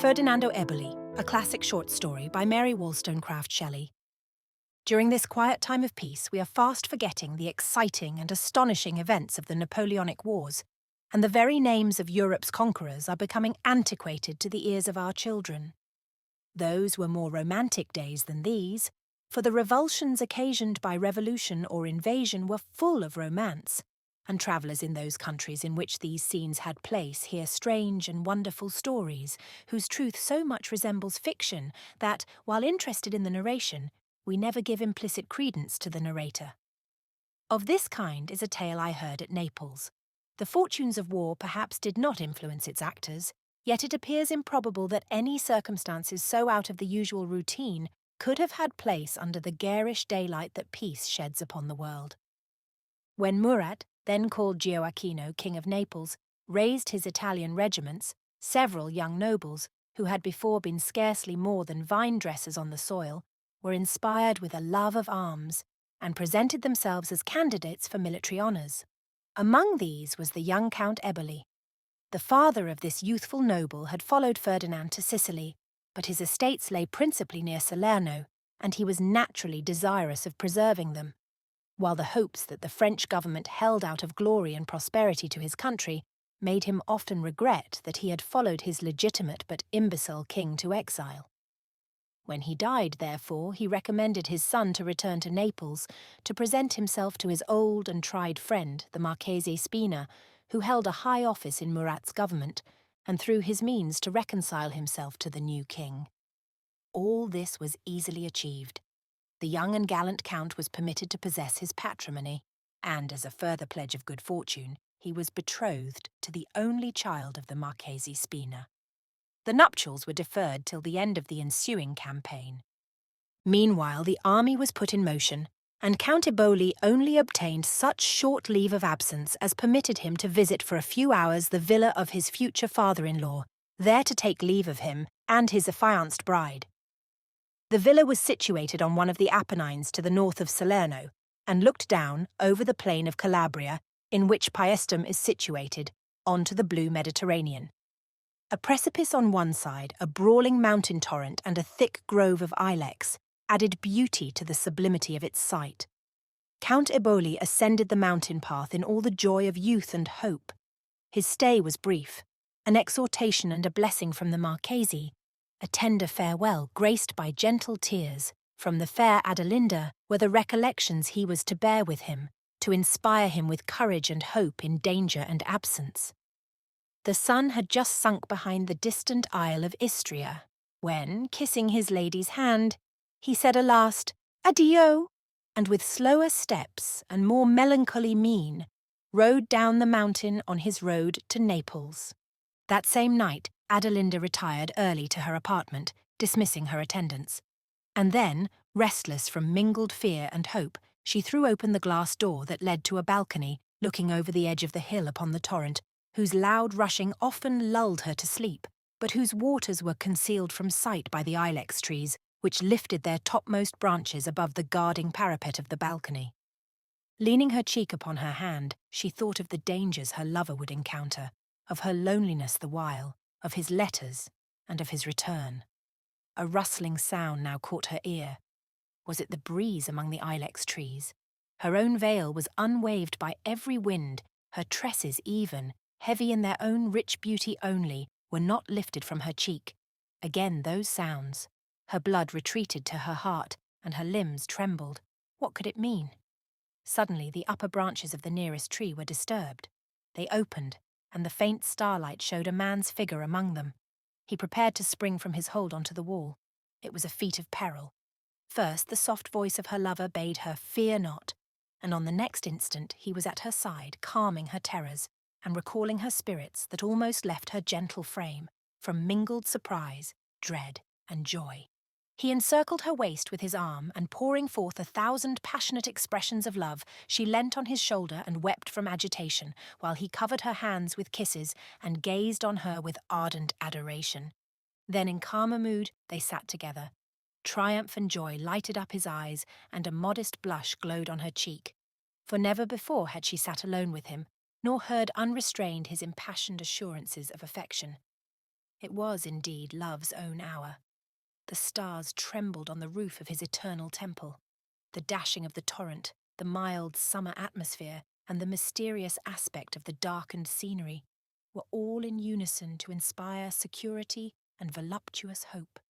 Ferdinando Eboli, a classic short story by Mary Wollstonecraft Shelley. During this quiet time of peace, we are fast forgetting the exciting and astonishing events of the Napoleonic Wars, and the very names of Europe's conquerors are becoming antiquated to the ears of our children. Those were more romantic days than these, for the revulsions occasioned by revolution or invasion were full of romance, and travellers in those countries in which these scenes had place hear strange and wonderful stories, whose truth so much resembles fiction that, while interested in the narration, we never give implicit credence to the narrator. Of this kind is a tale I heard at Naples. The fortunes of war perhaps did not influence its actors, yet it appears improbable that any circumstances so out of the usual routine could have had place under the garish daylight that peace sheds upon the world. When Murat, then called Gioacchino, King of Naples, raised his Italian regiments, several young nobles, who had before been scarcely more than vine-dressers on the soil, were inspired with a love of arms, and presented themselves as candidates for military honours. Among these was the young Count Eboli. The father of this youthful noble had followed Ferdinand to Sicily, but his estates lay principally near Salerno, and he was naturally desirous of preserving them, while the hopes that the French government held out of glory and prosperity to his country made him often regret that he had followed his legitimate but imbecile king to exile. When he died, therefore, he recommended his son to return to Naples to present himself to his old and tried friend, the Marchese Spina, who held a high office in Murat's government, and through his means to reconcile himself to the new king. All this was easily achieved. The young and gallant count was permitted to possess his patrimony, and as a further pledge of good fortune, he was betrothed to the only child of the Marchese Spina. The nuptials were deferred till the end of the ensuing campaign. Meanwhile, the army was put in motion, and Count Eboli only obtained such short leave of absence as permitted him to visit for a few hours the villa of his future father-in-law, there to take leave of him and his affianced bride. The villa was situated on one of the Apennines to the north of Salerno, and looked down, over the plain of Calabria, in which Paestum is situated, onto the blue Mediterranean. A precipice on one side, a brawling mountain torrent, and a thick grove of ilex added beauty to the sublimity of its site. Count Eboli ascended the mountain path in all the joy of youth and hope. His stay was brief, an exhortation and a blessing from the Marchese, a tender farewell graced by gentle tears from the fair Adelinda were the recollections he was to bear with him, to inspire him with courage and hope in danger and absence. The sun had just sunk behind the distant isle of Istria, when, kissing his lady's hand, he said a last "Addio," and with slower steps and more melancholy mien, rode down the mountain on his road to Naples. That same night, Adelinda retired early to her apartment, dismissing her attendants. And then, restless from mingled fear and hope, she threw open the glass door that led to a balcony looking over the edge of the hill upon the torrent, whose loud rushing often lulled her to sleep, but whose waters were concealed from sight by the ilex trees, which lifted their topmost branches above the guarding parapet of the balcony. Leaning her cheek upon her hand, she thought of the dangers her lover would encounter, of her loneliness the while, of his letters, and of his return. A rustling sound now caught her ear. Was it the breeze among the ilex trees? Her own veil was unwaved by every wind, her tresses even, heavy in their own rich beauty only, were not lifted from her cheek. Again those sounds. Her blood retreated to her heart, and her limbs trembled. What could it mean? Suddenly the upper branches of the nearest tree were disturbed. They opened, and the faint starlight showed a man's figure among them. He prepared to spring from his hold onto the wall. It was a feat of peril. First, the soft voice of her lover bade her fear not, and on the next instant he was at her side, calming her terrors, and recalling her spirits that almost left her gentle frame, from mingled surprise, dread, and joy. He encircled her waist with his arm, and pouring forth 1,000 passionate expressions of love, she leant on his shoulder and wept from agitation, while he covered her hands with kisses and gazed on her with ardent adoration. Then in calmer mood they sat together. Triumph and joy lighted up his eyes, and a modest blush glowed on her cheek, for never before had she sat alone with him, nor heard unrestrained his impassioned assurances of affection. It was indeed love's own hour. The stars trembled on the roof of his eternal temple. The dashing of the torrent, the mild summer atmosphere, and the mysterious aspect of the darkened scenery were all in unison to inspire security and voluptuous hope.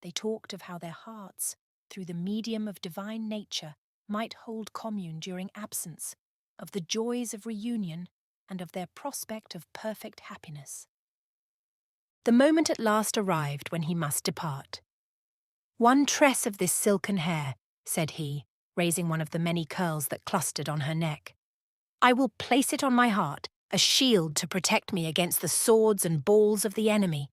They talked of how their hearts, through the medium of divine nature, might hold commune during absence, of the joys of reunion, and of their prospect of perfect happiness. The moment at last arrived when he must depart. "One tress of this silken hair," said he, raising one of the many curls that clustered on her neck. "I will place it on my heart, a shield to protect me against the swords and balls of the enemy."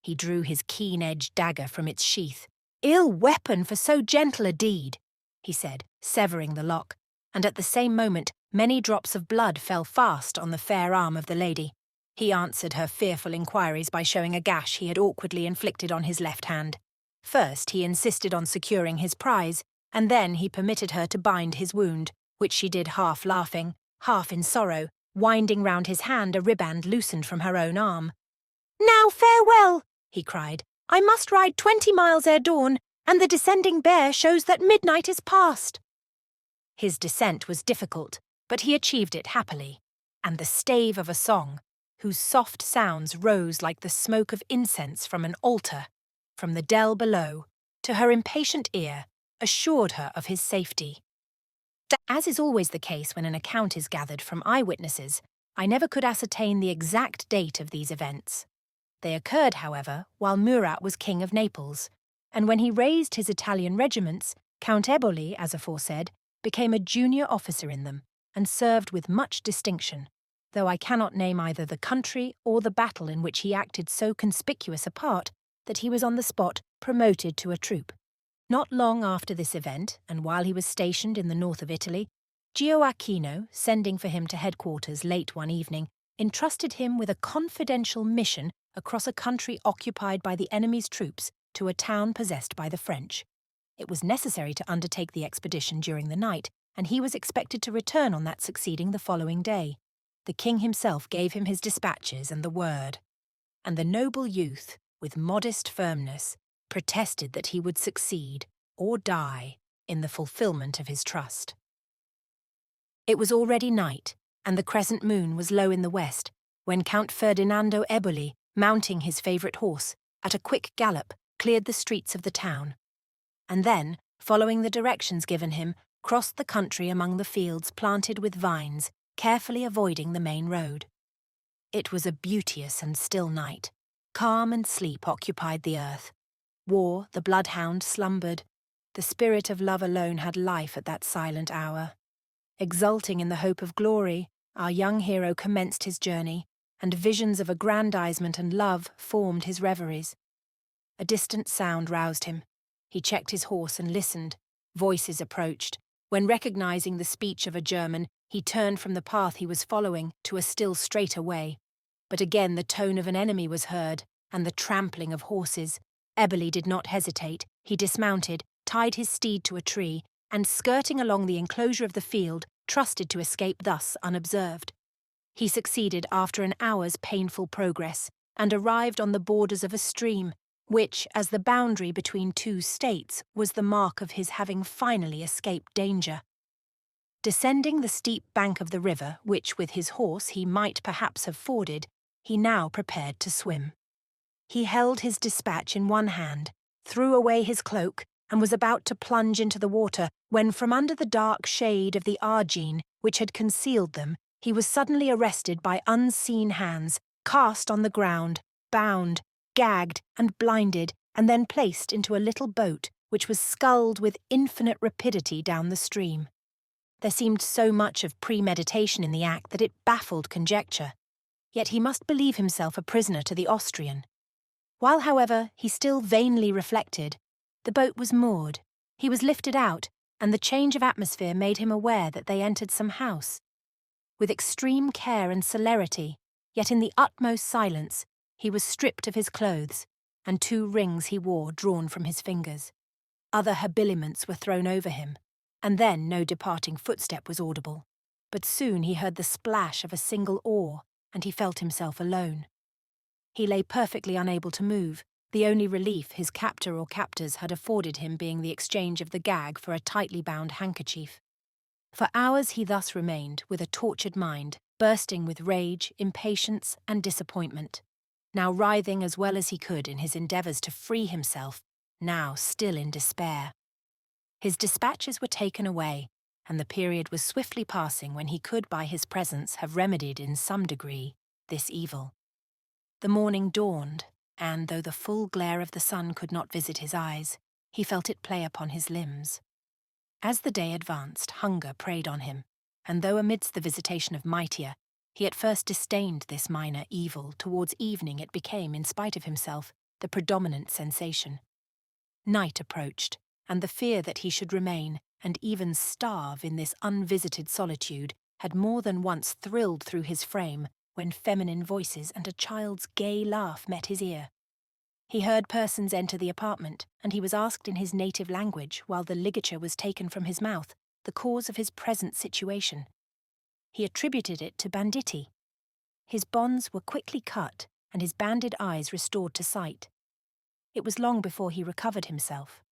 He drew his keen-edged dagger from its sheath. "Ill weapon for so gentle a deed," he said, severing the lock, and at the same moment many drops of blood fell fast on the fair arm of the lady. He answered her fearful inquiries by showing a gash he had awkwardly inflicted on his left hand. First he insisted on securing his prize, and then he permitted her to bind his wound, which she did half laughing, half in sorrow, winding round his hand a riband loosened from her own arm. "Now farewell," he cried. "I must ride 20 miles ere dawn, and the descending bear shows that midnight is past." His descent was difficult, but he achieved it happily, and the stave of a song, whose soft sounds rose like the smoke of incense from an altar, from the dell below, to her impatient ear, assured her of his safety. As is always the case when an account is gathered from eyewitnesses, I never could ascertain the exact date of these events. They occurred, however, while Murat was king of Naples, and when he raised his Italian regiments, Count Eboli, as aforesaid, became a junior officer in them, and served with much distinction, though I cannot name either the country or the battle in which he acted so conspicuous a part that he was on the spot promoted to a troop. Not long after this event, and while he was stationed in the north of Italy, Gioacchino, sending for him to headquarters late one evening, entrusted him with a confidential mission across a country occupied by the enemy's troops to a town possessed by the French. It was necessary to undertake the expedition during the night, and he was expected to return on that succeeding the following day. The king himself gave him his dispatches and the word, and the noble youth, with modest firmness, protested that he would succeed, or die, in the fulfilment of his trust. It was already night, and the crescent moon was low in the west, when Count Ferdinando Eboli, mounting his favourite horse, at a quick gallop, cleared the streets of the town, and then, following the directions given him, crossed the country among the fields planted with vines, carefully avoiding the main road. It was a beauteous and still night. Calm and sleep occupied the earth. War, the bloodhound, slumbered. The spirit of love alone had life at that silent hour. Exulting in the hope of glory, our young hero commenced his journey, and visions of aggrandizement and love formed his reveries. A distant sound roused him. He checked his horse and listened. Voices approached. When recognizing the speech of a German, he turned from the path he was following to a still straighter way. But again the tone of an enemy was heard, and the trampling of horses. Eboli did not hesitate. He dismounted, tied his steed to a tree, and skirting along the enclosure of the field, trusted to escape thus unobserved. He succeeded after an hour's painful progress, and arrived on the borders of a stream, which, as the boundary between two states, was the mark of his having finally escaped danger. Descending the steep bank of the river, which with his horse he might perhaps have forded, he now prepared to swim. He held his dispatch in one hand, threw away his cloak, and was about to plunge into the water when from under the dark shade of the Argine, which had concealed them, he was suddenly arrested by unseen hands, cast on the ground, bound, gagged and blinded, and then placed into a little boat which was sculled with infinite rapidity down the stream. There seemed so much of premeditation in the act that it baffled conjecture. Yet he must believe himself a prisoner to the Austrian. While, however, he still vainly reflected, the boat was moored, he was lifted out, and the change of atmosphere made him aware that they entered some house. With extreme care and celerity, yet in the utmost silence, he was stripped of his clothes, and 2 rings he wore drawn from his fingers. Other habiliments were thrown over him, and then no departing footstep was audible. But soon he heard the splash of a single oar, and he felt himself alone. He lay perfectly unable to move, the only relief his captor or captors had afforded him being the exchange of the gag for a tightly bound handkerchief. For hours he thus remained, with a tortured mind, bursting with rage, impatience, and disappointment, now writhing as well as he could in his endeavours to free himself, now still in despair. His dispatches were taken away, and the period was swiftly passing when he could by his presence have remedied in some degree this evil. The morning dawned, and though the full glare of the sun could not visit his eyes, he felt it play upon his limbs. As the day advanced, hunger preyed on him, and though amidst the visitation of mightier, he at first disdained this minor evil, towards evening it became, in spite of himself, the predominant sensation. Night approached, and the fear that he should remain, and even starve in this unvisited solitude, had more than once thrilled through his frame when feminine voices and a child's gay laugh met his ear. He heard persons enter the apartment, and he was asked in his native language, while the ligature was taken from his mouth, the cause of his present situation. He attributed it to banditti. His bonds were quickly cut, and his banded eyes restored to sight. It was long before he recovered himself.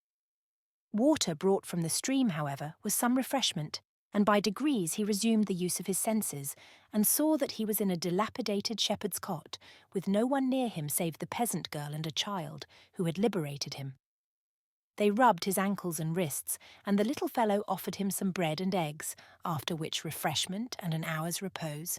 Water brought from the stream, however, was some refreshment, and by degrees he resumed the use of his senses, and saw that he was in a dilapidated shepherd's cot, with no one near him save the peasant girl and a child, who had liberated him. They rubbed his ankles and wrists, and the little fellow offered him some bread and eggs, after which refreshment and an hour's repose,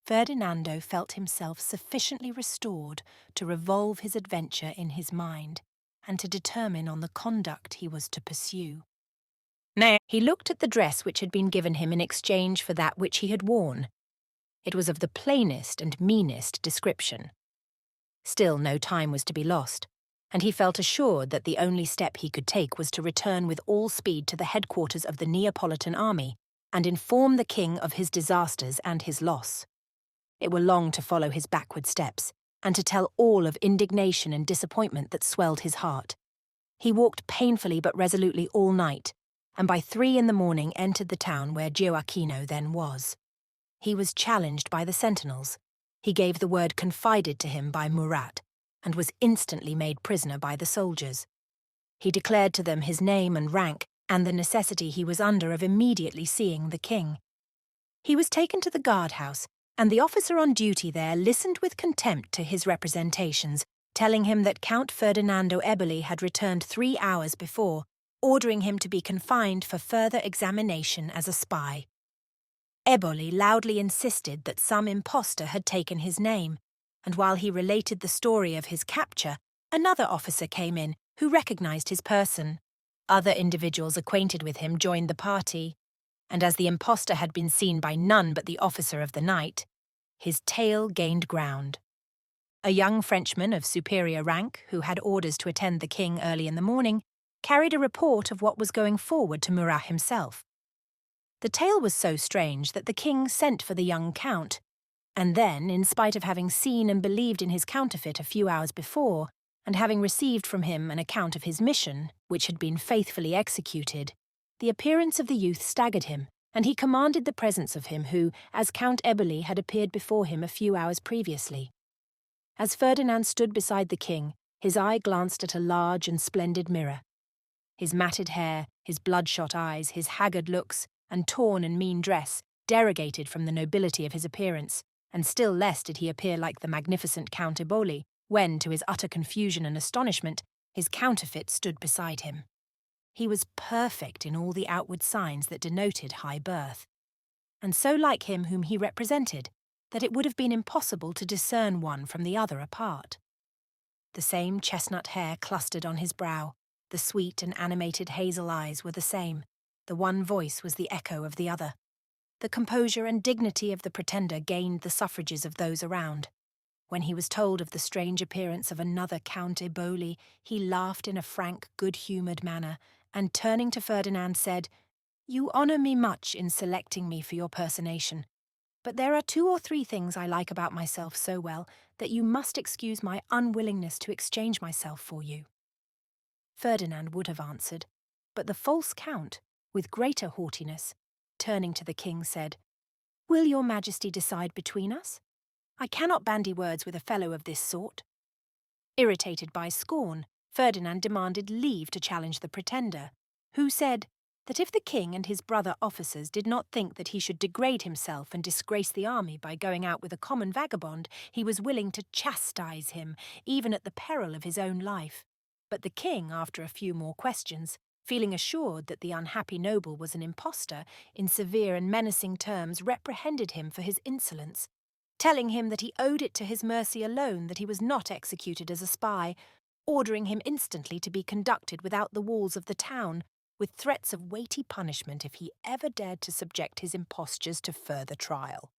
Ferdinando felt himself sufficiently restored to revolve his adventure in his mind, and to determine on the conduct he was to pursue. He looked at the dress which had been given him in exchange for that which he had worn. It was of the plainest and meanest description. Still, no time was to be lost, and he felt assured that the only step he could take was to return with all speed to the headquarters of the Neapolitan army and inform the king of his disasters and his loss. It were long to follow his backward steps, and to tell all of indignation and disappointment that swelled his heart. He walked painfully but resolutely all night, and by 3 in the morning entered the town where Gioacchino then was. He was challenged by the sentinels. He gave the word confided to him by Murat, and was instantly made prisoner by the soldiers. He declared to them his name and rank, and the necessity he was under of immediately seeing the king. He was taken to the guardhouse, and the officer on duty there listened with contempt to his representations, telling him that Count Ferdinando Eboli had returned 3 hours before, ordering him to be confined for further examination as a spy. Eboli loudly insisted that some impostor had taken his name, and while he related the story of his capture, another officer came in who recognized his person. Other individuals acquainted with him joined the party, and as the impostor had been seen by none but the officer of the night, his tale gained ground. A young Frenchman of superior rank, who had orders to attend the king early in the morning, carried a report of what was going forward to Murat himself. The tale was so strange that the king sent for the young count, and then, in spite of having seen and believed in his counterfeit a few hours before, and having received from him an account of his mission, which had been faithfully executed, the appearance of the youth staggered him, and he commanded the presence of him who, as Count Eboli, had appeared before him a few hours previously. As Ferdinand stood beside the king, his eye glanced at a large and splendid mirror. His matted hair, his bloodshot eyes, his haggard looks, and torn and mean dress derogated from the nobility of his appearance, and still less did he appear like the magnificent Count Eboli, when, to his utter confusion and astonishment, his counterfeit stood beside him. He was perfect in all the outward signs that denoted high birth, and so like him whom he represented, that it would have been impossible to discern one from the other apart. The same chestnut hair clustered on his brow, the sweet and animated hazel eyes were the same, the one voice was the echo of the other. The composure and dignity of the pretender gained the suffrages of those around. When he was told of the strange appearance of another Count Eboli, he laughed in a frank, good-humoured manner, and turning to Ferdinand said, "You honour me much in selecting me for your personation, but there are 2 or 3 things I like about myself so well that you must excuse my unwillingness to exchange myself for you." Ferdinand would have answered, but the false count, with greater haughtiness, turning to the king, said, "Will your majesty decide between us? I cannot bandy words with a fellow of this sort." Irritated by scorn, Ferdinand demanded leave to challenge the pretender, who said that if the king and his brother officers did not think that he should degrade himself and disgrace the army by going out with a common vagabond, he was willing to chastise him, even at the peril of his own life. But the king, after a few more questions, feeling assured that the unhappy noble was an impostor, in severe and menacing terms reprehended him for his insolence, telling him that he owed it to his mercy alone that he was not executed as a spy, ordering him instantly to be conducted without the walls of the town, with threats of weighty punishment if he ever dared to subject his impostures to further trial.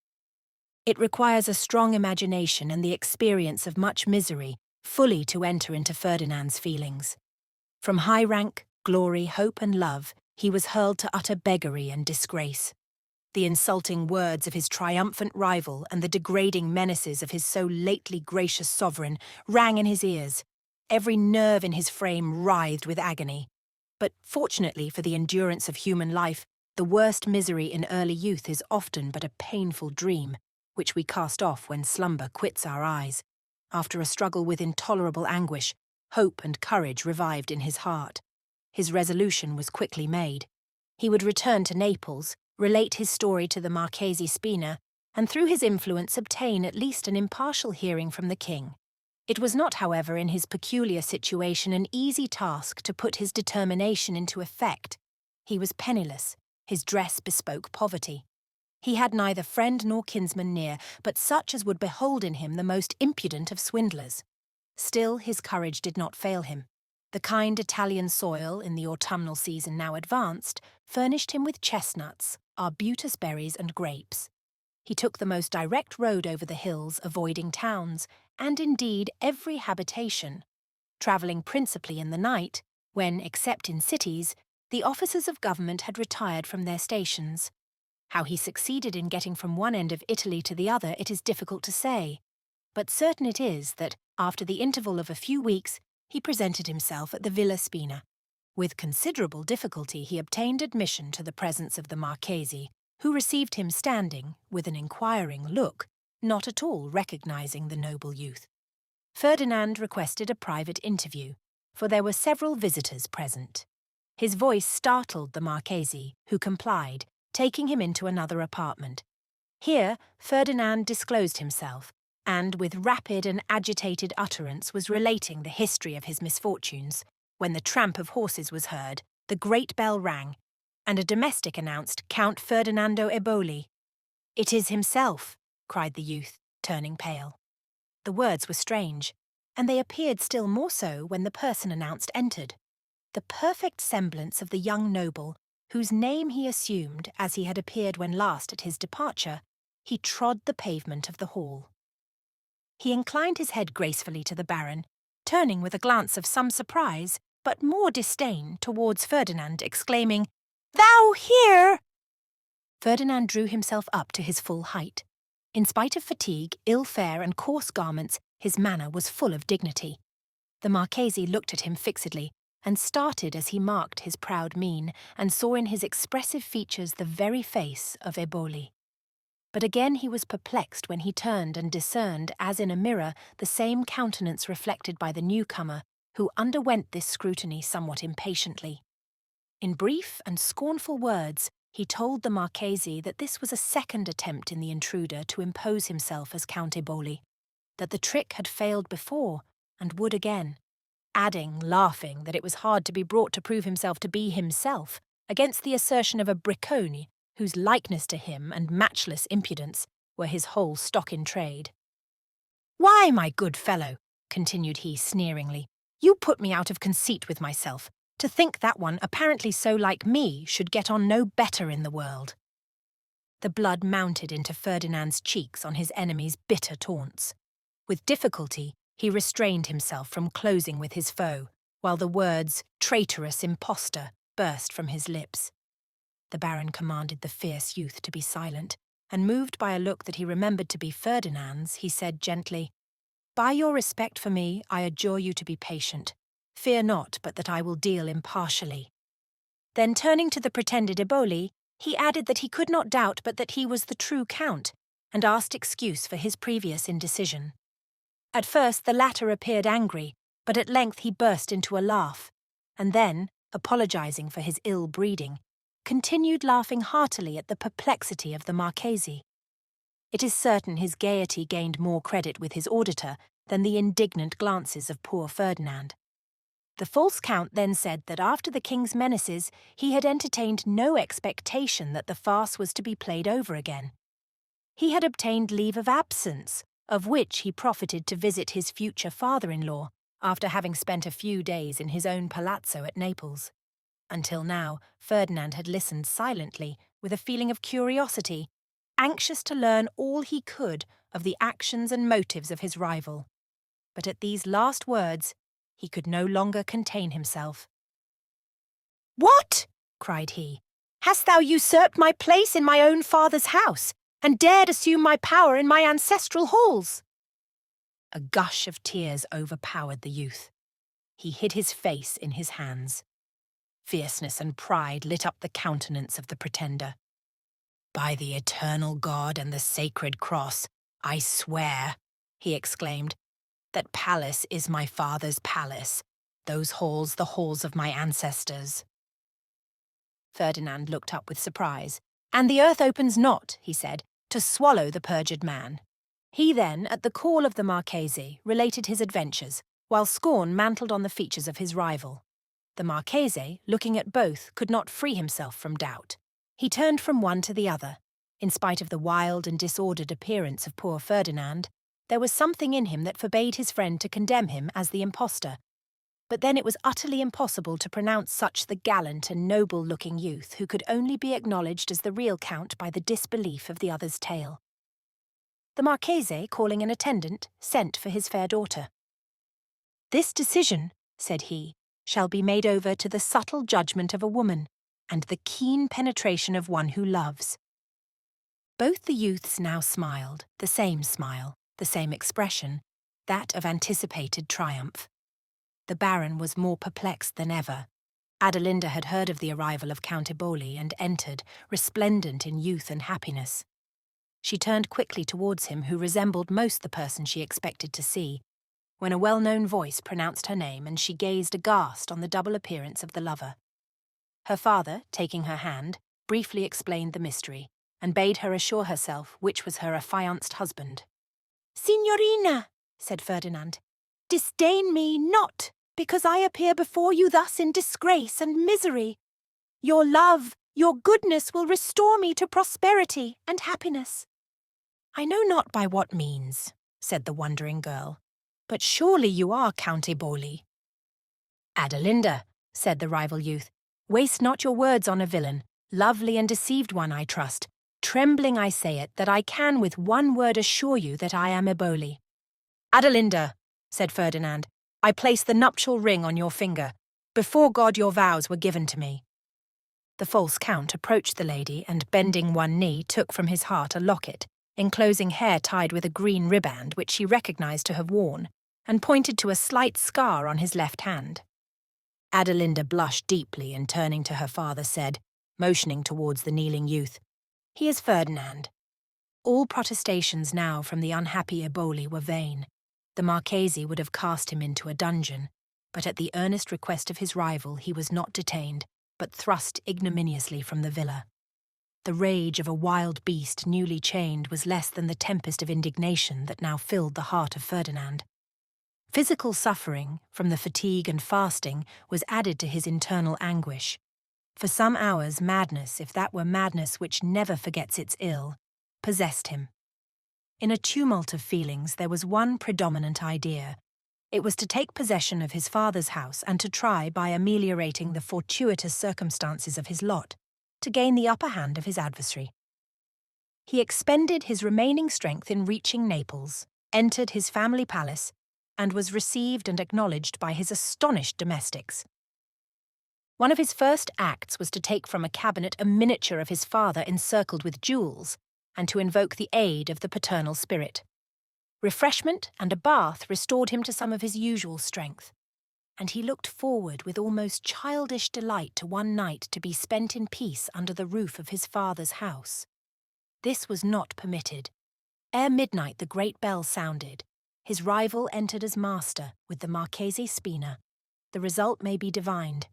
It requires a strong imagination and the experience of much misery fully to enter into Ferdinand's feelings. From high rank, glory, hope and love, he was hurled to utter beggary and disgrace. The insulting words of his triumphant rival and the degrading menaces of his so lately gracious sovereign rang in his ears. Every nerve in his frame writhed with agony. But fortunately for the endurance of human life, the worst misery in early youth is often but a painful dream, which we cast off when slumber quits our eyes. After a struggle with intolerable anguish, hope and courage revived in his heart. His resolution was quickly made. He would return to Naples, relate his story to the Marchese Spina, and through his influence obtain at least an impartial hearing from the king. It was not, however, in his peculiar situation an easy task to put his determination into effect. He was penniless, his dress bespoke poverty. He had neither friend nor kinsman near, but such as would behold in him the most impudent of swindlers. Still his courage did not fail him. The kind Italian soil, in the autumnal season now advanced, furnished him with chestnuts, arbutus berries and grapes. He took the most direct road over the hills, avoiding towns, and indeed every habitation, travelling principally in the night, when, except in cities, the officers of government had retired from their stations. How he succeeded in getting from one end of Italy to the other it is difficult to say, but certain it is that, after the interval of a few weeks, he presented himself at the Villa Spina. With considerable difficulty he obtained admission to the presence of the Marchese, who received him standing, with an inquiring look, not at all recognizing the noble youth. Ferdinand requested a private interview, for there were several visitors present. His voice startled the Marchese, who complied, taking him into another apartment. Here Ferdinand disclosed himself, and with rapid and agitated utterance was relating the history of his misfortunes, when the tramp of horses was heard, the great bell rang, and a domestic announced Count Ferdinando Eboli. "It is himself," cried the youth, turning pale. The words were strange, and they appeared still more so when the person announced entered. The perfect semblance of the young noble, whose name he assumed as he had appeared when last at his departure, he trod the pavement of the hall. He inclined his head gracefully to the Baron, turning with a glance of some surprise, but more disdain, towards Ferdinand, exclaiming, "Thou here!" Ferdinand drew himself up to his full height. In spite of fatigue, ill fare, and coarse garments, his manner was full of dignity. The Marchese looked at him fixedly, and started as he marked his proud mien, and saw in his expressive features the very face of Eboli. But again he was perplexed when he turned and discerned, as in a mirror, the same countenance reflected by the newcomer, who underwent this scrutiny somewhat impatiently. In brief and scornful words, he told the Marchese that this was a second attempt in the intruder to impose himself as Count Eboli, that the trick had failed before, and would again, adding, laughing, that it was hard to be brought to prove himself to be himself, against the assertion of a Bricconi, whose likeness to him and matchless impudence were his whole stock in trade. "Why, my good fellow," continued he sneeringly, "you put me out of conceit with myself, to think that one apparently so like me should get on no better in the world." The blood mounted into Ferdinand's cheeks on his enemy's bitter taunts. With difficulty, he restrained himself from closing with his foe, while the words, "traitorous impostor," burst from his lips. The Baron commanded the fierce youth to be silent, and moved by a look that he remembered to be Ferdinand's, he said gently, "By your respect for me, I adjure you to be patient. Fear not but that I will deal impartially." Then turning to the pretended Eboli, he added that he could not doubt but that he was the true Count, and asked excuse for his previous indecision. At first the latter appeared angry, but at length he burst into a laugh, and then, apologizing for his ill breeding, continued laughing heartily at the perplexity of the Marchese. It is certain his gaiety gained more credit with his auditor than the indignant glances of poor Ferdinand. The false count then said that after the king's menaces he had entertained no expectation that the farce was to be played over again. He had obtained leave of absence, of which he profited to visit his future father-in-law, after having spent a few days in his own palazzo at Naples. Until now, Ferdinand had listened silently, with a feeling of curiosity, anxious to learn all he could of the actions and motives of his rival. But at these last words, he could no longer contain himself. "What?" cried he. "Hast thou usurped my place in my own father's house, and dared assume my power in my ancestral halls?" A gush of tears overpowered the youth. He hid his face in his hands. Fierceness and pride lit up the countenance of the pretender. "By the eternal God and the sacred cross, I swear," he exclaimed, "that palace is my father's palace, those halls the halls of my ancestors." Ferdinand looked up with surprise. "And the earth opens not," he said, "to swallow the perjured man." He then, at the call of the Marchese, related his adventures, while scorn mantled on the features of his rival. The Marchese, looking at both, could not free himself from doubt. He turned from one to the other. In spite of the wild and disordered appearance of poor Ferdinand, there was something in him that forbade his friend to condemn him as the impostor. But then it was utterly impossible to pronounce such the gallant and noble-looking youth who could only be acknowledged as the real count by the disbelief of the other's tale. The Marchese, calling an attendant, sent for his fair daughter. "This decision," said he, "shall be made over to the subtle judgment of a woman, and the keen penetration of one who loves." Both the youths now smiled, the same smile, the same expression, that of anticipated triumph. The Baron was more perplexed than ever. Adelinda had heard of the arrival of Count Eboli and entered, resplendent in youth and happiness. She turned quickly towards him, who resembled most the person she expected to see, when a well-known voice pronounced her name and she gazed aghast on the double appearance of the lover. Her father, taking her hand, briefly explained the mystery, and bade her assure herself which was her affianced husband. "Signorina," said Ferdinand, "disdain me not, because I appear before you thus in disgrace and misery. Your love, your goodness will restore me to prosperity and happiness." "I know not by what means," said the wondering girl, "but surely you are Count Eboli." "Adelinda," said the rival youth, "waste not your words on a villain, lovely and deceived one, I trust. Trembling I say it, that I can with one word assure you that I am Eboli." "Adelinda," said Ferdinand, "I place the nuptial ring on your finger. Before God your vows were given to me." The false count approached the lady and, bending one knee, took from his heart a locket, enclosing hair tied with a green riband which she recognized to have worn, and pointed to a slight scar on his left hand. Adelinda blushed deeply and, turning to her father, said, motioning towards the kneeling youth, "He is Ferdinand." All protestations now from the unhappy Eboli were vain. The Marchese would have cast him into a dungeon, but at the earnest request of his rival he was not detained, but thrust ignominiously from the villa. The rage of a wild beast newly chained was less than the tempest of indignation that now filled the heart of Ferdinand. Physical suffering, from the fatigue and fasting, was added to his internal anguish. For some hours madness, if that were madness which never forgets its ill, possessed him. In a tumult of feelings there was one predominant idea. It was to take possession of his father's house and to try, by ameliorating the fortuitous circumstances of his lot, to gain the upper hand of his adversary. He expended his remaining strength in reaching Naples, entered his family palace, and was received and acknowledged by his astonished domestics. One of his first acts was to take from a cabinet a miniature of his father encircled with jewels, and to invoke the aid of the paternal spirit. Refreshment and a bath restored him to some of his usual strength, and he looked forward with almost childish delight to one night to be spent in peace under the roof of his father's house. This was not permitted, Ere midnight the great bell sounded. His rival entered as master with the Marchese Spina. The result may be divined.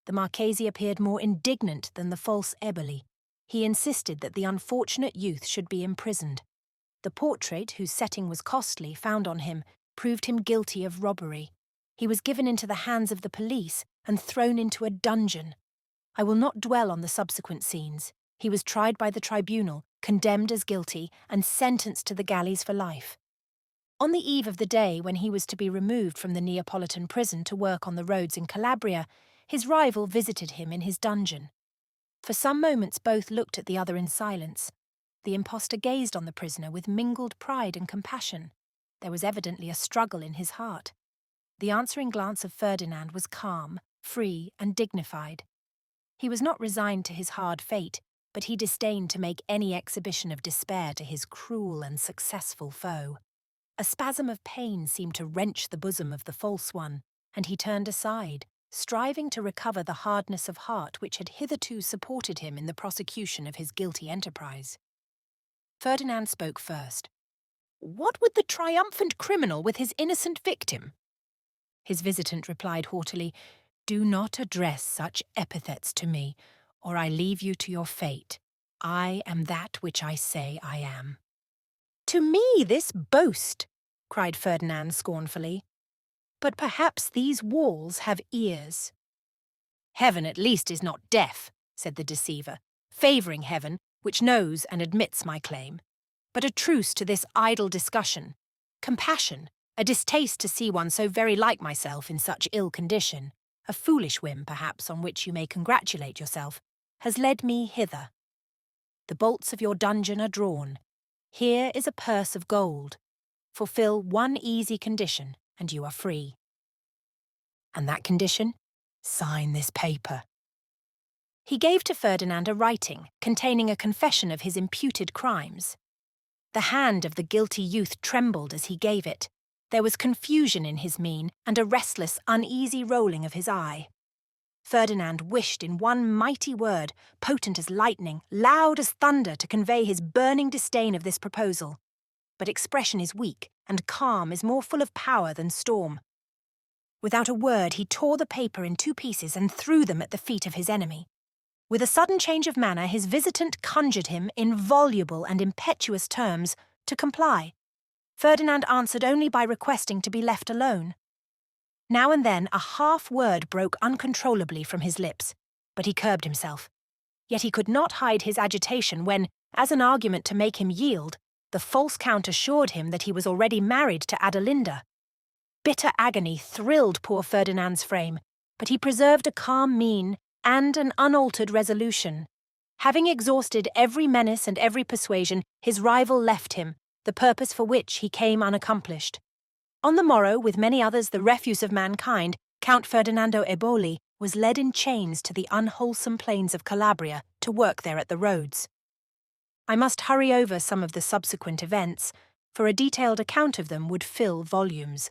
The Marchese appeared more indignant than the false Eboli. He insisted that the unfortunate youth should be imprisoned. The portrait, whose setting was costly, found on him, proved him guilty of robbery. He was given into the hands of the police and thrown into a dungeon. I will not dwell on the subsequent scenes. He was tried by the tribunal, condemned as guilty, and sentenced to the galleys for life. On the eve of the day when he was to be removed from the Neapolitan prison to work on the roads in Calabria, his rival visited him in his dungeon. For some moments both looked at the other in silence. The impostor gazed on the prisoner with mingled pride and compassion. There was evidently a struggle in his heart. The answering glance of Ferdinand was calm, free, and dignified. He was not resigned to his hard fate, but he disdained to make any exhibition of despair to his cruel and successful foe. A spasm of pain seemed to wrench the bosom of the false one, and he turned aside, striving to recover the hardness of heart which had hitherto supported him in the prosecution of his guilty enterprise. Ferdinand spoke first. "What would the triumphant criminal with his innocent victim?" His visitant replied haughtily, "Do not address such epithets to me, or I leave you to your fate. I am that which I say I am." "To me this boast!" cried Ferdinand scornfully. "But perhaps these walls have ears." "Heaven at least is not deaf," said the deceiver, favouring heaven, which knows and admits my claim. "But a truce to this idle discussion. Compassion, a distaste to see one so very like myself in such ill condition, a foolish whim, perhaps, on which you may congratulate yourself, has led me hither. The bolts of your dungeon are drawn. Here is a purse of gold. Fulfill one easy condition, and you are free. And that condition? Sign this paper." He gave to Ferdinand a writing containing a confession of his imputed crimes. The hand of the guilty youth trembled as he gave it. There was confusion in his mien and a restless, uneasy rolling of his eye. Ferdinand wished in one mighty word, potent as lightning, loud as thunder, to convey his burning disdain of this proposal. But expression is weak, and calm is more full of power than storm. Without a word, he tore the paper in 2 pieces and threw them at the feet of his enemy. With a sudden change of manner, his visitant conjured him, in voluble and impetuous terms, to comply. Ferdinand answered only by requesting to be left alone. Now and then a half-word broke uncontrollably from his lips, but he curbed himself. Yet he could not hide his agitation when, as an argument to make him yield, the false count assured him that he was already married to Adelinda. Bitter agony thrilled poor Ferdinand's frame, but he preserved a calm mien and an unaltered resolution. Having exhausted every menace and every persuasion, his rival left him, the purpose for which he came unaccomplished. On the morrow, with many others the refuse of mankind, Count Ferdinando Eboli was led in chains to the unwholesome plains of Calabria to work there at the roads. I must hurry over some of the subsequent events, for a detailed account of them would fill volumes.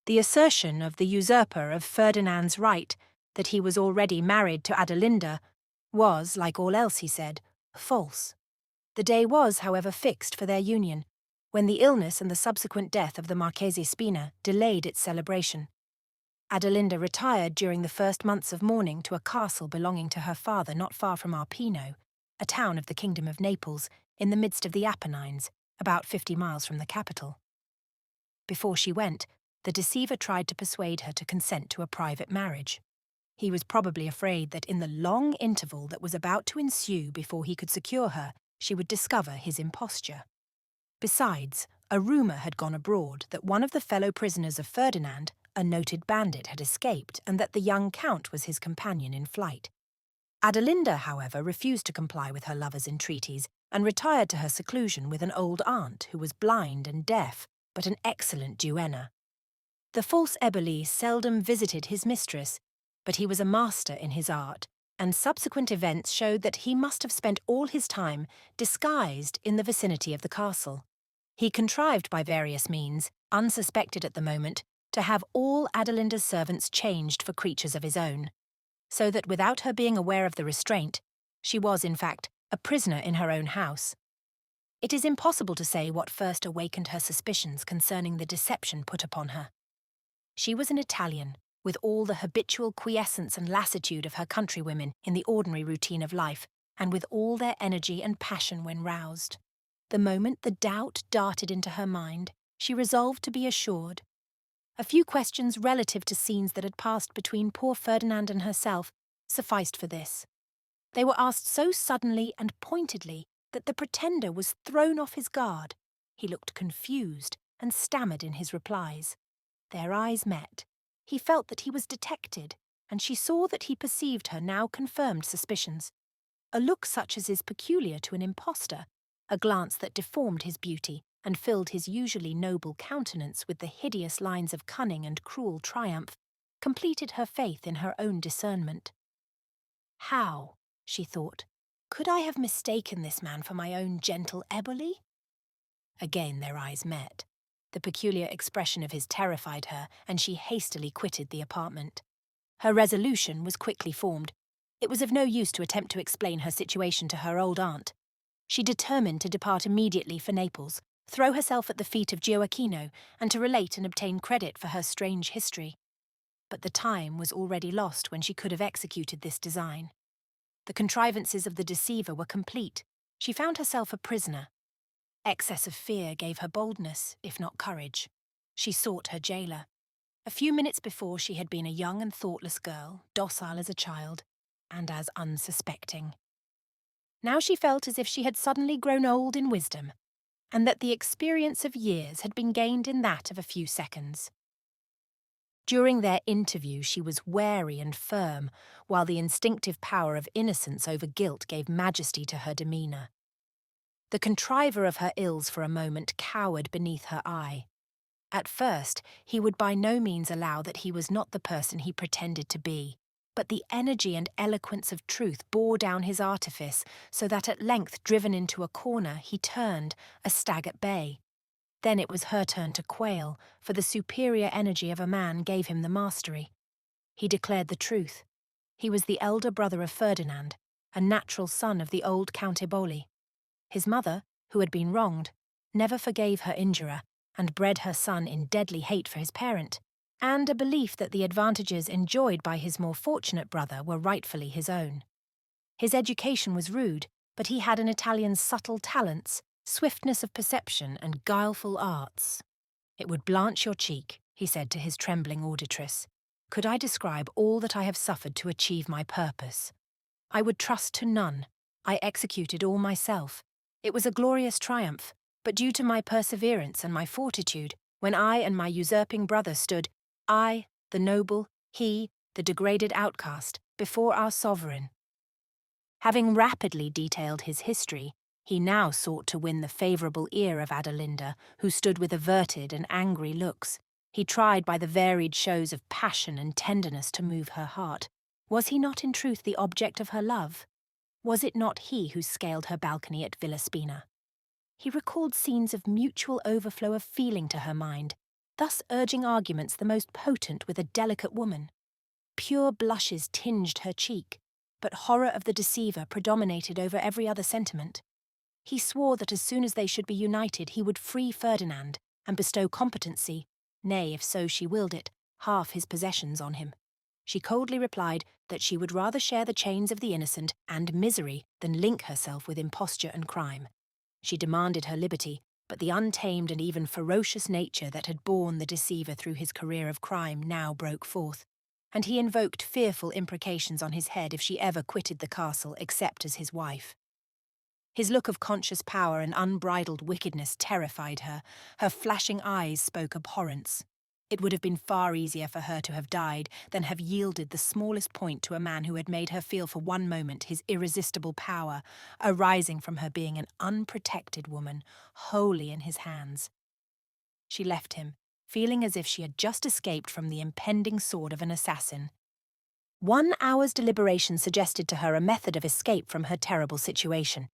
The assertion of the usurper of Ferdinand's right, that he was already married to Adelinda, was, like all else he said, false. The day was, however, fixed for their union, when the illness and the subsequent death of the Marchese Spina delayed its celebration. Adelinda retired during the first months of mourning to a castle belonging to her father not far from Arpino, a town of the Kingdom of Naples, in the midst of the Apennines, about 50 miles from the capital. Before she went, the deceiver tried to persuade her to consent to a private marriage. He was probably afraid that in the long interval that was about to ensue before he could secure her, she would discover his imposture. Besides, a rumour had gone abroad that one of the fellow prisoners of Ferdinand, a noted bandit, had escaped, and that the young count was his companion in flight. Adelinda, however, refused to comply with her lover's entreaties, and retired to her seclusion with an old aunt who was blind and deaf, but an excellent duenna. The false Eboli seldom visited his mistress, but he was a master in his art, and subsequent events showed that he must have spent all his time disguised in the vicinity of the castle. He contrived by various means, unsuspected at the moment, to have all Adelinda's servants changed for creatures of his own, so that without her being aware of the restraint, she was, in fact, a prisoner in her own house. It is impossible to say what first awakened her suspicions concerning the deception put upon her. She was an Italian, with all the habitual quiescence and lassitude of her countrywomen in the ordinary routine of life, and with all their energy and passion when roused. The moment the doubt darted into her mind, she resolved to be assured. A few questions relative to scenes that had passed between poor Ferdinand and herself sufficed for this. They were asked so suddenly and pointedly that the pretender was thrown off his guard. He looked confused and stammered in his replies. Their eyes met. He felt that he was detected, and she saw that he perceived her now confirmed suspicions. A look such as is peculiar to an impostor, a glance that deformed his beauty and filled his usually noble countenance with the hideous lines of cunning and cruel triumph, completed her faith in her own discernment. How, she thought, could I have mistaken this man for my own gentle Eboli? Again their eyes met. The peculiar expression of his terrified her, and she hastily quitted the apartment. Her resolution was quickly formed. It was of no use to attempt to explain her situation to her old aunt. She determined to depart immediately for Naples, throw herself at the feet of Gioacchino, and to relate and obtain credit for her strange history. But the time was already lost when she could have executed this design. The contrivances of the deceiver were complete. She found herself a prisoner. Excess of fear gave her boldness, if not courage. She sought her jailer. A few minutes before she had been a young and thoughtless girl, docile as a child, and as unsuspecting. Now she felt as if she had suddenly grown old in wisdom, and that the experience of years had been gained in that of a few seconds. During their interview she was wary and firm, while the instinctive power of innocence over guilt gave majesty to her demeanour. The contriver of her ills for a moment cowered beneath her eye. At first, he would by no means allow that he was not the person he pretended to be, but the energy and eloquence of truth bore down his artifice, so that at length, driven into a corner, he turned, a stag at bay. Then it was her turn to quail, for the superior energy of a man gave him the mastery. He declared the truth. He was the elder brother of Ferdinand, a natural son of the old Count Eboli. His mother, who had been wronged, never forgave her injurer, and bred her son in deadly hate for his parent, and a belief that the advantages enjoyed by his more fortunate brother were rightfully his own. His education was rude, but he had an Italian's subtle talents, swiftness of perception, and guileful arts. "It would blanch your cheek," he said to his trembling auditress, "could I describe all that I have suffered to achieve my purpose. I would trust to none. I executed all myself. It was a glorious triumph, but due to my perseverance and my fortitude, when I and my usurping brother stood, I, the noble, he, the degraded outcast, before our sovereign." Having rapidly detailed his history, he now sought to win the favourable ear of Adelinda, who stood with averted and angry looks. He tried by the varied shows of passion and tenderness to move her heart. Was he not in truth the object of her love? Was it not he who scaled her balcony at Villa Spina? He recalled scenes of mutual overflow of feeling to her mind, thus urging arguments the most potent with a delicate woman. Pure blushes tinged her cheek, but horror of the deceiver predominated over every other sentiment. He swore that as soon as they should be united he would free Ferdinand and bestow competency, nay, if so she willed it, half his possessions on him. She coldly replied that she would rather share the chains of the innocent and misery than link herself with imposture and crime. She demanded her liberty, but the untamed and even ferocious nature that had borne the deceiver through his career of crime now broke forth, and he invoked fearful imprecations on his head if she ever quitted the castle except as his wife. His look of conscious power and unbridled wickedness terrified her. Her flashing eyes spoke abhorrence. It would have been far easier for her to have died than have yielded the smallest point to a man who had made her feel for one moment his irresistible power, arising from her being an unprotected woman, wholly in his hands. She left him, feeling as if she had just escaped from the impending sword of an assassin. 1 hour's deliberation suggested to her a method of escape from her terrible situation.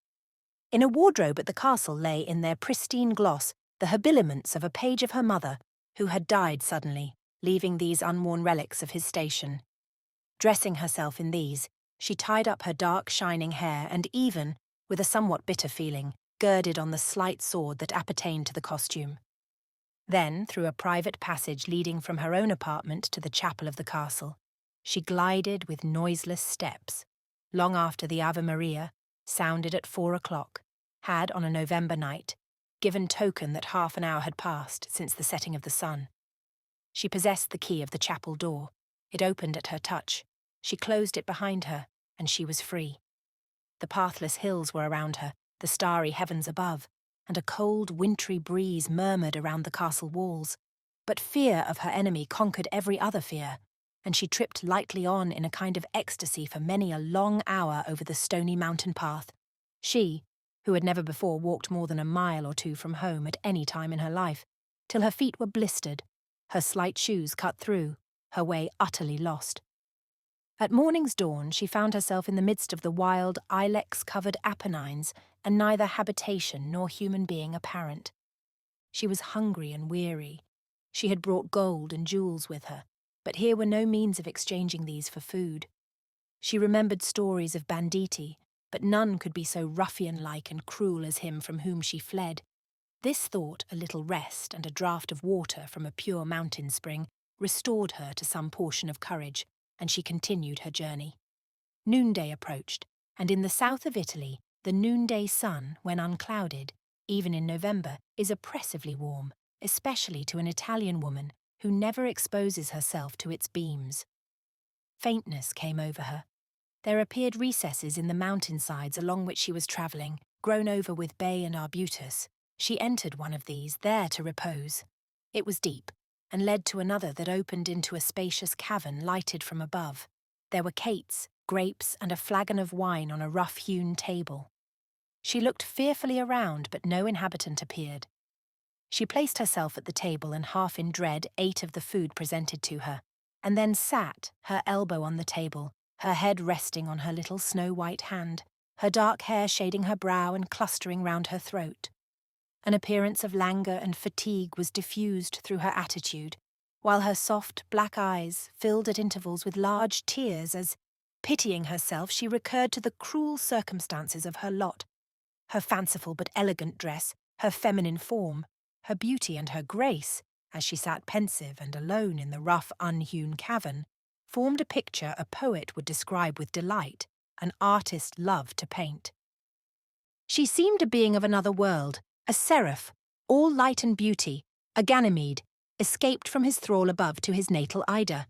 In a wardrobe at the castle lay in their pristine gloss the habiliments of a page of her mother, who had died suddenly, leaving these unworn relics of his station. Dressing herself in these, she tied up her dark, shining hair and even, with a somewhat bitter feeling, girded on the slight sword that appertained to the costume. Then, through a private passage leading from her own apartment to the chapel of the castle, she glided with noiseless steps, long after the Ave Maria, sounded at 4 o'clock, had, on a November night, given token that half an hour had passed since the setting of the sun. She possessed the key of the chapel door. It opened at her touch. She closed it behind her, and she was free. The pathless hills were around her, the starry heavens above, and a cold, wintry breeze murmured around the castle walls. But fear of her enemy conquered every other fear, and she tripped lightly on in a kind of ecstasy for many a long hour over the stony mountain path. She, who had never before walked more than a mile or two from home at any time in her life, till her feet were blistered, her slight shoes cut through, her way utterly lost. At morning's dawn she found herself in the midst of the wild, ilex-covered Apennines, and neither habitation nor human being apparent. She was hungry and weary. She had brought gold and jewels with her, but here were no means of exchanging these for food. She remembered stories of banditti, but none could be so ruffian-like and cruel as him from whom she fled. This thought, a little rest and a draught of water from a pure mountain spring, restored her to some portion of courage, and she continued her journey. Noonday approached, and in the south of Italy, the noonday sun, when unclouded, even in November, is oppressively warm, especially to an Italian woman who never exposes herself to its beams. Faintness came over her. There appeared recesses in the mountainsides along which she was travelling, grown over with bay and arbutus. She entered one of these, there to repose. It was deep, and led to another that opened into a spacious cavern lighted from above. There were cates, grapes, and a flagon of wine on a rough-hewn table. She looked fearfully around, but no inhabitant appeared. She placed herself at the table and half in dread ate of the food presented to her, and then sat, her elbow on the table, her head resting on her little snow-white hand, her dark hair shading her brow and clustering round her throat. An appearance of languor and fatigue was diffused through her attitude, while her soft black eyes filled at intervals with large tears as, pitying herself, she recurred to the cruel circumstances of her lot. Her fanciful but elegant dress, her feminine form, her beauty and her grace, as she sat pensive and alone in the rough, unhewn cavern, formed a picture a poet would describe with delight, an artist loved to paint. She seemed a being of another world, a seraph, all light and beauty, a Ganymede, escaped from his thrall above to his natal Ida.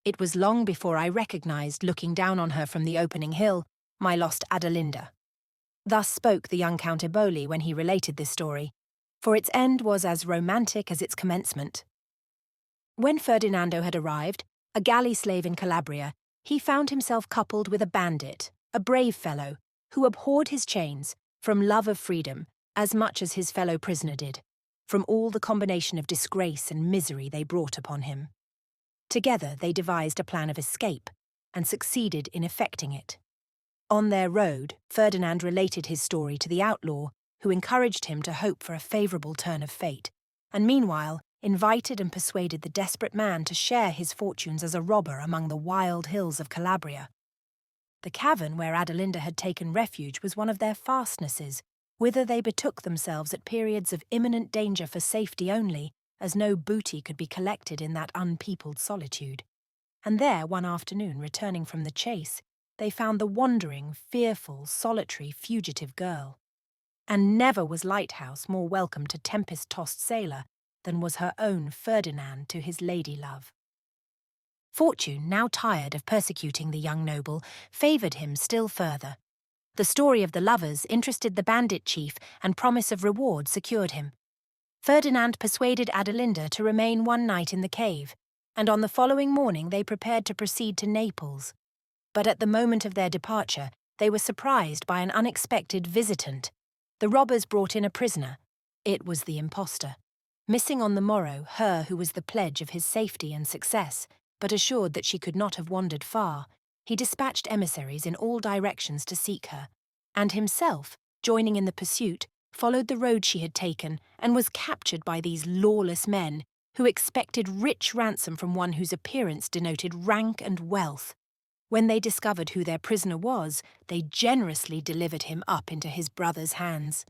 It was long before I recognized, looking down on her from the opening hill, my lost Adelinda. Thus spoke the young Count Eboli when he related this story, for its end was as romantic as its commencement. When Ferdinando had arrived, a galley slave in Calabria, he found himself coupled with a bandit, a brave fellow, who abhorred his chains, from love of freedom, as much as his fellow prisoner did, from all the combination of disgrace and misery they brought upon him. Together they devised a plan of escape, and succeeded in effecting it. On their road, Ferdinand related his story to the outlaw, who encouraged him to hope for a favourable turn of fate, and meanwhile invited and persuaded the desperate man to share his fortunes as a robber among the wild hills of Calabria. The cavern where Adelinda had taken refuge was one of their fastnesses, whither they betook themselves at periods of imminent danger for safety only, as no booty could be collected in that unpeopled solitude. And there, one afternoon, returning from the chase, they found the wandering, fearful, solitary, fugitive girl. And never was lighthouse more welcome to tempest-tossed sailor than was her own Ferdinand to his lady-love. Fortune, now tired of persecuting the young noble, favoured him still further. The story of the lovers interested the bandit chief, and promise of reward secured him. Ferdinand persuaded Adelinda to remain one night in the cave, and on the following morning they prepared to proceed to Naples. But at the moment of their departure, they were surprised by an unexpected visitant. The robbers brought in a prisoner. It was the impostor. Missing on the morrow her who was the pledge of his safety and success, but assured that she could not have wandered far, he dispatched emissaries in all directions to seek her, and himself, joining in the pursuit, followed the road she had taken and was captured by these lawless men, who expected rich ransom from one whose appearance denoted rank and wealth. When they discovered who their prisoner was, they generously delivered him up into his brother's hands.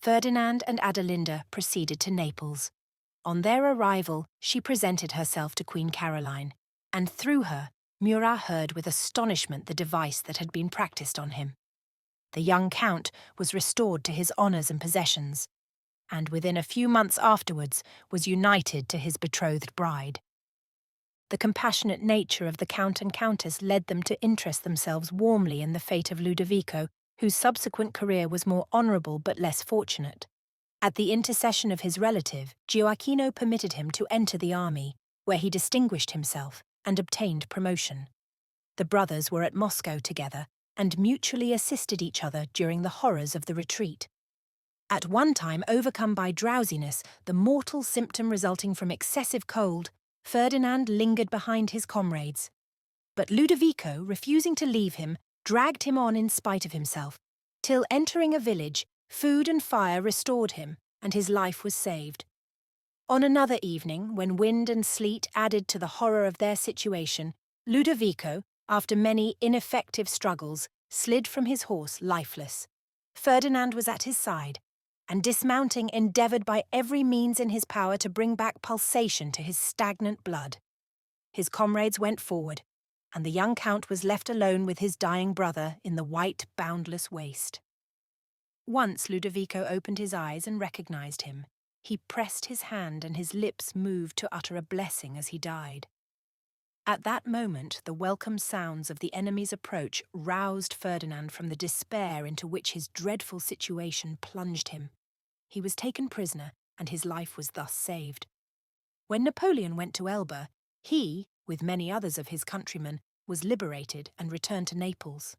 Ferdinand and Adelinda proceeded to Naples. On their arrival, she presented herself to Queen Caroline, and through her, Murat heard with astonishment the device that had been practiced on him. The young count was restored to his honours and possessions, and within a few months afterwards was united to his betrothed bride. The compassionate nature of the count and countess led them to interest themselves warmly in the fate of Ludovico, whose subsequent career was more honourable but less fortunate. At the intercession of his relative, Gioacchino permitted him to enter the army, where he distinguished himself and obtained promotion. The brothers were at Moscow together and mutually assisted each other during the horrors of the retreat. At one time, overcome by drowsiness, the mortal symptom resulting from excessive cold, Ferdinand lingered behind his comrades. But Ludovico, refusing to leave him, dragged him on in spite of himself, till entering a village, food and fire restored him, and his life was saved. On another evening, when wind and sleet added to the horror of their situation, Ludovico, after many ineffective struggles, slid from his horse lifeless. Ferdinand was at his side, and dismounting endeavoured by every means in his power to bring back pulsation to his stagnant blood. His comrades went forward, and the young count was left alone with his dying brother in the white, boundless waste. Once Ludovico opened his eyes and recognised him. He pressed his hand and his lips moved to utter a blessing as he died. At that moment, the welcome sounds of the enemy's approach roused Ferdinand from the despair into which his dreadful situation plunged him. He was taken prisoner, and his life was thus saved. When Napoleon went to Elba, he, with many others of his countrymen, was liberated and returned to Naples.